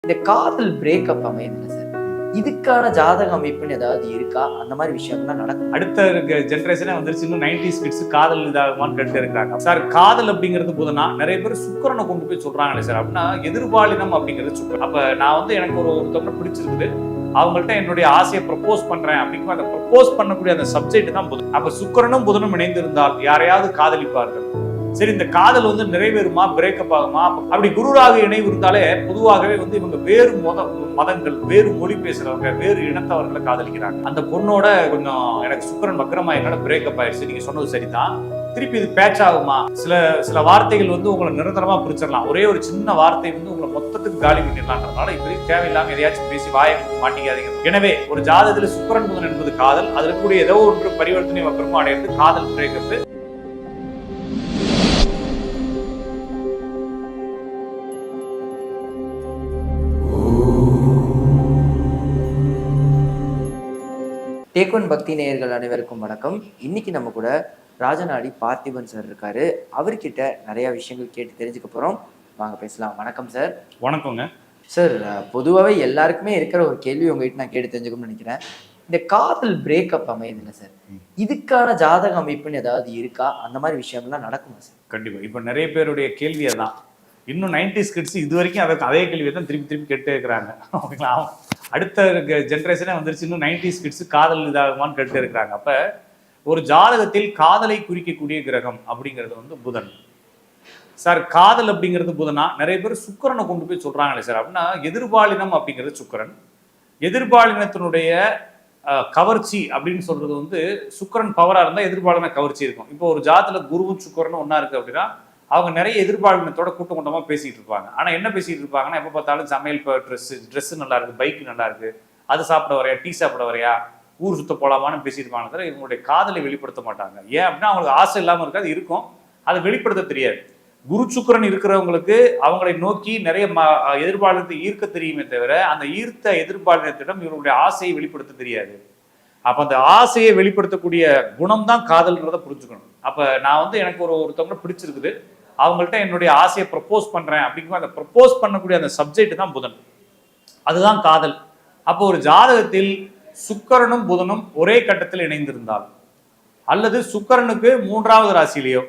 இந்த காதல் breakup அமையுதுல்ல sir, இதுக்கான ஜாதக அமைப்புன்னு ஏதாவது இருக்கா? அந்த மாதிரி விஷயம்லாம் நடக்கும். அடுத்த ஜென்ரேஷனே வந்துருச்சு. இன்னும் 90s கிட்ஸ் காதல் இதாகுமான்னு கேட்டு இருக்காங்க சார். காதல் அப்படிங்கிறது போதுனா நிறைய பேர் சுக்கரனை கொண்டு போய் சொல்றாங்களே சார். அப்படின்னா எதிர்பாலினம் அப்படிங்கிறது சுக்கரன். அப்ப நான் வந்து எனக்கு ஒருத்தவங்க பிடிச்சிருக்குது, அவங்கள்ட்ட என்னுடைய ஆசையை ப்ரப்போஸ் பண்றேன் அப்படிங்கிற அந்த ப்ரப்போஸ் பண்ணக்கூடிய அந்த சப்ஜெக்ட் தான் புதன். அப்ப சுக்கரனும் புதனும் இணைந்திருந்தால் யாரையாவது காதலிப்பார்கள். சரி, இந்த காதல் வந்து நிறைவேறுமா, பிரேக்கப் ஆகுமா? அப்படி குருராக இணைவு இருந்தாலே பொதுவாகவே வந்து இவங்க வேறு மதங்கள், வேறு மொழி பேசுறவங்க, வேறு இனத்தவர்களை காதலிக்கிறாங்க. அந்த பொண்ணோட கொஞ்சம் எனக்கு சுக்கரன் வக்கரமா என்னால பிரேக்கப் ஆயிடுச்சு. நீங்க சொன்னது சரிதான். திருப்பி இது பேட்ச் ஆகுமா? சில வார்த்தைகள் வந்து உங்களை நிரந்தரமா பிரிச்சிடலாம். ஒரே ஒரு சின்ன வார்த்தை வந்து உங்களை மொத்தத்துக்கு காலி பண்ணிடலாம்ன்றதுனால இப்படி தேவையில்லாம எதையாச்சும் பேசி வாயை மாட்டிக்காதீங்க. எனவே ஒரு ஜாதகத்தில் சுக்கரன் புதன் என்பது காதல், அதுல கூடிய ஏதோ ஒன்று பரிவர்த்தனை வக்கரமா அடையிறது காதல் பிரேக்கப். டேக் ஒன் பக்தி நேயர்கள் அனைவருக்கும் வணக்கம். இன்னைக்கு நம்ம கூட ராஜநாடி பார்த்திபன் சார் இருக்காரு. அவர்கிட்ட நிறைய விஷயங்கள் கேட்டு தெரிஞ்சுக்க போறோம். வாங்க பேசலாம். வணக்கம் சார். வணக்கங்க சார். பொதுவாகவே எல்லாருக்குமே இருக்கிற ஒரு கேள்வி உங்ககிட்ட நான் கேட்டு தெரிஞ்சுக்கணும்னு நினைக்கிறேன். இந்த காதல் பிரேக்கப் அமையுதுல்ல சார், இதுக்கான ஜாதக அமைப்புன்னு ஏதாவது இருக்கா? அந்த மாதிரி விஷயம்லாம் நடக்குமா சார்? கண்டிப்பா. இப்ப நிறைய பேருடைய கேள்வி அதான். இன்னும் 90s கிட்ஸ் இது வரைக்கும் அதே கேள்வியை தான் திருப்பி திருப்பி கேட்டு இருக்கிறாங்க. அடுத்த ஜென்ரேஷனே வந்துருச்சு. இன்னும் 90s கிட்ஸ் காதல் இதாகுமான்னு கேட்டு இருக்கிறாங்க. அப்ப ஒரு ஜாதகத்தில் காதலை குறிக்கக்கூடிய கிரகம் அப்படிங்கிறது வந்து புதன் சார். காதல் அப்படிங்கிறது புதனா நிறைய பேர் சுக்கரனை கொண்டு போய் சொல்றாங்களே சார். அப்படின்னா எதிர்பாலினம் அப்படிங்கிறது சுக்கரன். எதிர்பாலினத்தினுடைய கவர்ச்சி அப்படின்னு சொல்றது வந்து சுக்கரன் பவரா இருந்தா எதிர்பாலின கவர்ச்சி இருக்கும். இப்போ ஒரு ஜாதத்துல குருவும் சுக்கரனும் ஒன்னா இருக்கு அப்படின்னா அவங்க நிறைய எதிர்பாலினத்தோட கூட்டமா பேசிட்டு இருப்பாங்க. ஆனா என்ன பேசிட்டு இருப்பாங்கன்னா, எப்ப பார்த்தாலும் சமையல் ட்ரெஸ் நல்லா இருக்கு, பைக் நல்லா இருக்கு, அது சாப்பிட வரையா, டீ சாப்பிட வரையா, ஊர் சுத்த போலாமான்னு பேசியிருப்பாங்க. தவிர இவங்களுடைய காதலை வெளிப்படுத்த மாட்டாங்க. ஏன் அப்படின்னா அவங்களுக்கு ஆசை இல்லாம இருக்காது, இருக்கும், அதை வெளிப்படுத்த தெரியாது. குரு சுக்கரன் இருக்கிறவங்களுக்கு அவங்களை நோக்கி நிறைய எதிர்பாலினத்தை ஈர்க்க தெரியுமே தவிர அந்த ஈர்த்த எதிர்பாலினத்திடம் இவங்களுடைய ஆசையை வெளிப்படுத்த தெரியாது. அப்ப அந்த ஆசையை வெளிப்படுத்தக்கூடிய குணம் தான் காதல்ன்றதை புரிஞ்சுக்கணும். அப்ப நான் வந்து எனக்கு ஒருத்தவங்க பிடிச்சிருக்குது, அவங்கள்ட்ட என்னுடைய ஆசையை ப்ரப்போஸ் பண்றேன் அப்படிங்கிற அந்த ப்ரப்போஸ் பண்ணக்கூடிய அந்த சப்ஜெக்ட் தான் புதன். அதுதான் காதல். அப்போ ஒரு ஜாதகத்தில் சுக்கரனும் புதனும் ஒரே கட்டத்தில் இணைந்திருந்தால், அல்லது சுக்கரனுக்கு 3வது ராசியிலேயோ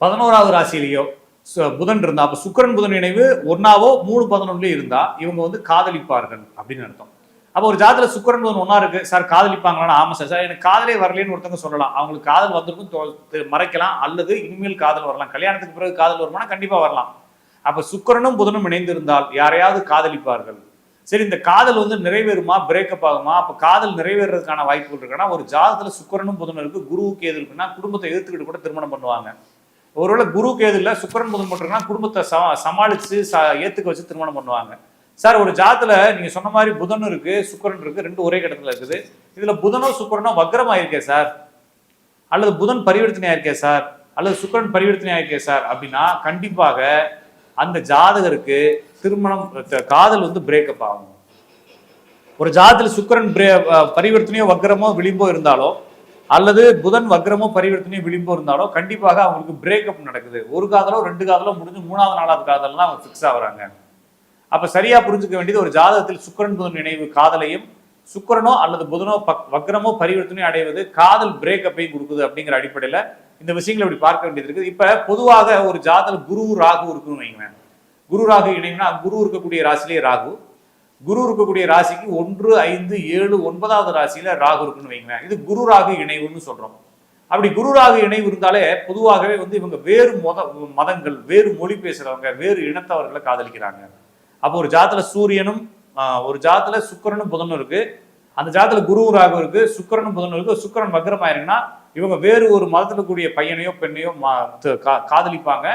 11வது ராசியிலேயோ புதன் இருந்தா, அப்ப சுக்கரன் புதன் இணைவு 1ஆவோ 3-11 இருந்தா இவங்க வந்து காதலிப்பார்கள் அப்படின்னு அர்த்தம். அப்போ ஒரு ஜாதகத்துல சுக்கரன் புதன் ஒன்னா இருக்கு சார், காதலிப்பாங்களா? ஆமா சார், எனக்கு காதலே வரலன்னு ஒருத்தவங்க சொல்லலாம். அவங்களுக்கு காதல் வந்திருக்கும் மறைக்கலாம், அல்லது இனிமேல் காதல் வரலாம். கல்யாணத்துக்கு பிறகு காதல் வருமானா கண்டிப்பா வரலாம். அப்ப சுக்கரனும் புதனும் இணைந்திருந்தால் யாரையாவது காதலிப்பார்கள். சரி, இந்த காதல் வந்து நிறைவேறுமா, பிரேக்கப் ஆகுமா? அப்ப காதல் நிறைவேறதுக்கான வாய்ப்புகள் இருக்குன்னா, ஒரு ஜாதகத்துல சுக்கரனும் புதனும் இருக்கு, குருவுக்கு எது இருக்குன்னா குடும்பத்தை எதிர்த்துக்கிட்டு கூட திருமணம் பண்ணுவாங்க. ஒருவேளை குருவுக்கு எது இல்லை, சுக்கரன் புதன் மட்டும்னா குடும்பத்தை சமாளிச்சு ஏத்துக்க வச்சு திருமணம் பண்ணுவாங்க. சார், ஒரு ஜாதத்துல நீங்க சொன்ன மாதிரி புதன் இருக்கு, சுக்கரன் இருக்கு, ரெண்டு ஒரே இடத்துல இருக்குது. இதுல புதனோ சுக்கரனோ வக்ரமா இருக்கே சார், அல்லது புதன் பரிவர்த்தனையா இருக்கே சார், அல்லது சுக்கரன் பரிவர்த்தனையா இருக்கே சார் அப்படின்னா கண்டிப்பாக அந்த ஜாதகருக்கு திருமணம், காதல் வந்து பிரேக்கப் ஆகும். ஒரு ஜாதத்துல சுக்கரன் பரிவர்த்தனையோ வக்ரமோ விளிம்போ இருந்தாலோ, அல்லது புதன் வக்ரமோ பரிவர்த்தனையோ விளிம்போ இருந்தாலோ கண்டிப்பாக அவங்களுக்கு பிரேக்கப் நடக்குது. ஒரு காதலோ 2 காதலோ முடிஞ்சு 3வது 4வது காதல்லாம் அவங்க ஃபிக்ஸ் ஆகுறாங்க. அப்ப சரியா புரிஞ்சுக்க வேண்டியது, ஒரு ஜாதகத்தில் சுக்கரன் புதன் இணைவு காதலையும், சுக்கரனோ அல்லது புதனோ வக்ரமோ பரிவர்த்தனையோ அடைவது காதல் பிரேக்கப்பையும் கொடுக்குது அப்படிங்கிற அடிப்படையில இந்த விஷயங்களை இப்படி பார்க்க வேண்டியது இருக்குது. இப்ப பொதுவாக ஒரு ஜாதகம் குரு ராகு இருக்குன்னு வைங்களேன். குரு ராகு இணைவுனா குரு இருக்கக்கூடிய ராசிலேயே ராகு, குரு இருக்கக்கூடிய ராசிக்கு 1, 5, 7, 9வது ராசியில ராகு இருக்குன்னு வைங்களேன். இது குரு ராகு இணைவுன்னு சொல்றோம். அப்படி குரு ராகு இணைவு இருந்தாலே பொதுவாகவே வந்து இவங்க வேறு மதங்கள், வேறு மொழி பேசுறவங்க, வேறு இனத்தவர்களை காதலிக்கிறாங்க. அப்போ ஒரு ஜாதத்துல சூரியனும் ஒரு ஜாதத்துல சுக்கரனும் புதனும் இருக்கு, அந்த ஜாதத்துல குரு ராகு இருக்கு, சுக்கரனும் புதனும் இருக்கு, சுக்கரன் வக்ரமாயிருக்குன்னா இவங்க வேறு ஒரு மதத்துல கூடிய பையனையோ பெண்ணையோ காதலிப்பாங்க.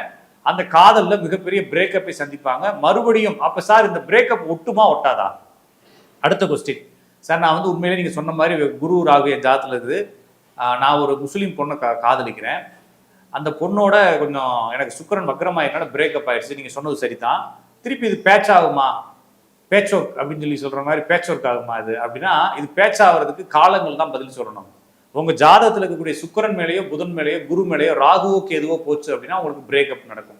அந்த காதல்ல மிகப்பெரிய பிரேக்கப்பை சந்திப்பாங்க மறுபடியும். அப்ப சார், இந்த பிரேக்கப் ஒட்டுமா ஒட்டாதா? அடுத்த கொஸ்டின். சார், நான் வந்து உண்மையிலே நீங்க சொன்ன மாதிரி குரு ராகு என் ஜாதத்துல இருக்குது. நான் ஒரு முஸ்லீம் பொண்ணை காதலிக்கிறேன். அந்த பொண்ணோட கொஞ்சம் எனக்கு சுக்கரன் வக்ரமாயிருக்கனால பிரேக்கப் ஆயிடுச்சு. நீங்க சொன்னது சரிதான். திருப்பி இது பேட்ச் ஆகுமா, பேட்ச் ஒர்க் அப்படின்னு சொல்லி சொல்ற மாதிரி பேட்ச் ஒர்க் ஆகுமா இது அப்படின்னா, இது பேட்ச் ஆகிறதுக்கு காலங்கள் தான் பதில் சொல்லணும். உங்க ஜாதகத்துல இருக்கக்கூடிய சுக்கரன் மேலேயோ புதன் மேலேயோ குரு மேலேயோ ராகுவோ கேதுவோ போச்சு அப்படின்னா உங்களுக்கு பிரேக்கப் நடக்கும்.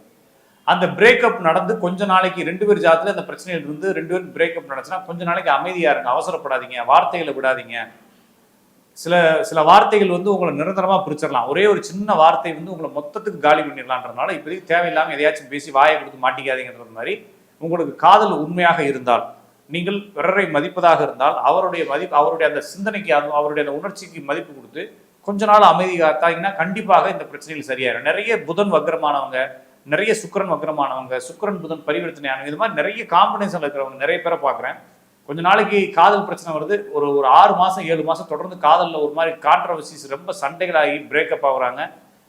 அந்த பிரேக்கப் நடந்து கொஞ்ச நாளைக்கு 2 பேர் ஜாதத்துல அந்த பிரச்சனைகள் இருந்து 2 பேருக்கு பிரேக்கப் நடந்துச்சுன்னா கொஞ்ச நாளைக்கு அமைதியா இருங்க, அவசரப்படாதீங்க, வார்த்தைகளை விடாதீங்க. சில வார்த்தைகள் வந்து உங்களை நிரந்தரமா பிரிச்சிடலாம். ஒரே ஒரு சின்ன வார்த்தை வந்து உங்களை மொத்தத்துக்கு காலி பண்ணிடலான்றதுனால இப்போதைக்கு தேவையில்லாம எதையாச்சும் பேசி வாயை கொடுத்து மாட்டிக்காதீங்கன்றது மாதிரி. உங்களுக்கு காதல் உண்மையாக இருந்தால், நீங்கள் பிறரை மதிப்பதாக இருந்தால், அவருடைய அந்த சிந்தனைக்கு அவருடைய அந்த உணர்ச்சிக்கு மதிப்பு கொடுத்து கொஞ்ச நாள் அமைதி காத்தாங்கன்னா கண்டிப்பாக இந்த பிரச்சனைகள் சரியாயிடும். நிறைய புதன் வக்ரமானவங்க, நிறைய சுக்கிரன் வக்ரமானவங்க, சுக்கிரன் புதன் பரிவர்த்தனையானவங்க, இது மாதிரி நிறைய காம்பினேஷன்ல இருக்கிறவங்க நிறைய பேரை பார்க்குறேன். கொஞ்ச நாளைக்கு காதல் பிரச்சனை வருது, ஒரு 6 மாசம் 7 மாசம் தொடர்ந்து காதலில் ஒரு மாதிரி கான்ட்ரவர்சிஸ், ரொம்ப சண்டைகளாகி பிரேக்கப் ஆகுறாங்க.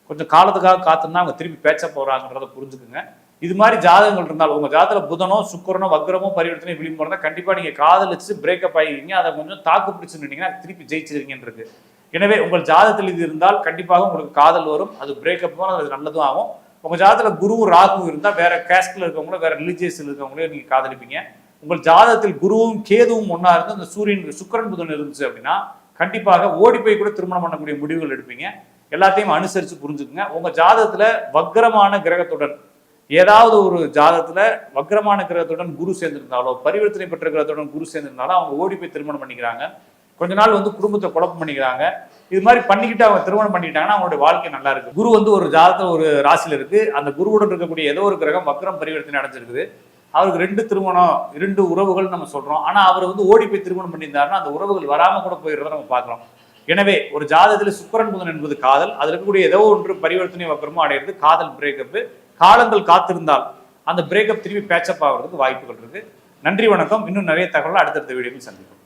கொஞ்சம் காலத்துக்காக காத்துனா அவங்க திருப்பி பேச்ச போறாங்கன்றத புரிஞ்சுக்குங்க. இது மாதிரி ஜாதகங்கள் இருந்தால், உங்க ஜாதகத்துல புதனோ சுக்கிரனோ வக்ரமோ பரிவர்த்தனை விளிம்பு இருந்தால் கண்டிப்பா நீங்க காதலிச்சு பிரேக்கப் ஆகிருக்கீங்க, அதை கொஞ்சம் தாக்கு பிடிச்சுருந்தீங்கன்னா திருப்பி ஜெயிச்சிருக்கீங்கன்னு இருக்கு. எனவே உங்கள் ஜாதகத்தில் இது இருந்தால் கண்டிப்பாக உங்களுக்கு காதல் வரும், அது பிரேக்கப்பும் அது நல்லதும் ஆகும். உங்க ஜாதகத்துல குருவும் ராகுவும் இருந்தால் வேற கேஸ்ட்ல இருக்கவங்களோ வேற ரிலிஜியஸ்ல இருக்கவங்களோ நீங்க காதலிப்பீங்க. உங்கள் ஜாதகத்தில் குருவும் கேதுவும் ஒன்னா இருந்து அந்த சூரியன் சுக்கிரன் புதன் இருந்துச்சு அப்படின்னா கண்டிப்பாக ஓடி போய் கூட திருமணம் பண்ணக்கூடிய முடிவுகள் எடுப்பீங்க. எல்லாத்தையும் அனுசரிச்சு புரிஞ்சுக்குங்க. உங்க ஜாதகத்துல வக்ரமான கிரகத்துடன், ஏதாவது ஒரு ஜாதகத்துல வக்ரமான கிரகத்துடன் குரு சேர்ந்திருந்தாலோ பரிவர்த்தனை பெற்ற கிரகத்துடன் குரு சேர்ந்திருந்தாலும் அவங்க ஓடி போய் திருமணம் பண்ணிக்கிறாங்க. கொஞ்ச நாள் வந்து குடும்பத்தை குழப்பம் பண்ணிக்கிறாங்க. இது மாதிரி பண்ணிக்கிட்டு அவங்க திருமணம் பண்ணிக்கிட்டாங்கன்னா அவங்களுடைய வாழ்க்கை நல்லா இருக்கு. குரு வந்து ஒரு ஜாதகத்துல ஒரு ராசியில இருக்கு, அந்த குருவுடன் இருக்கக்கூடிய ஏதோ ஒரு கிரகம் வக்ரம் பரிவர்த்தனை அடைஞ்சிருக்குது. அவருக்கு 2 திருமணம் 2 உறவுகள் நம்ம சொல்றோம். ஆனா அவர் வந்து ஓடி போய் திருமணம் பண்ணியிருந்தாருன்னா அந்த உறவுகள் வராம கூட போயிடுறத நம்ம பார்க்கலாம். எனவே ஒரு ஜாதகத்தில் சுக்கிரன் புதன் என்பது காதல், அதுல இருக்கக்கூடிய ஏதோ ஒன்று பரிவர்த்தனை வக்ரமோ அடையிறது காதல் பிரேக்கப். காலங்கள் காத்திருந்தால் அந்த பிரேக்கப் திருப்பி பேச்சப் ஆகிறதுக்கு வாய்ப்புகள் இருக்கு. நன்றி, வணக்கம். இன்னும் நிறைய தகவல் அடுத்தடுத்த வீடியோவில் சந்திப்போம்.